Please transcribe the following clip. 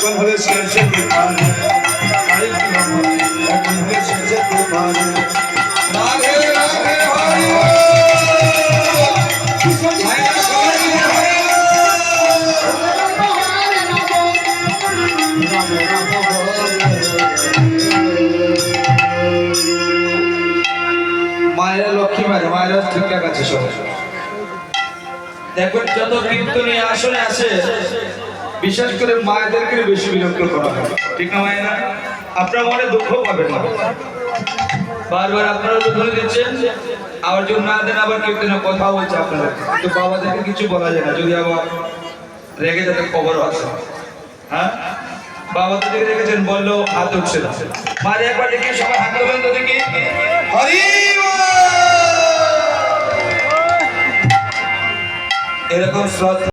এখন হলে শেষে তুফান এখন হলে শেষে তুফান রাধে রাধে হরি মায়েরা লক্ষ্মী মায়েরা ঠিকঠাক আছে সবাই দেখবেন যত কীর্তনী আসনে আসে বিশেষ করে মায়েদেরকে বেশি বিরক্ত করা হয় ঠিক না মায়েরা আপনার মনে দুঃখ পাবেন না বারবার আপনারা উদ্বোধন দিচ্ছেন আবার যদি না দেন আবার কীর্তনে কথা বলছে আপনারা কিন্তু বাবাদেরকে কিছু বলা যায় না যদি আবার রেগে যাতে খবরও আছে হ্যাঁ বাবাদেরকে রেখেছেন বললেও হাত উঠছে না মারে একবার দেখি সবাই হাত তোলেন তো দেখি হরি এরকম শ্রদ্ধা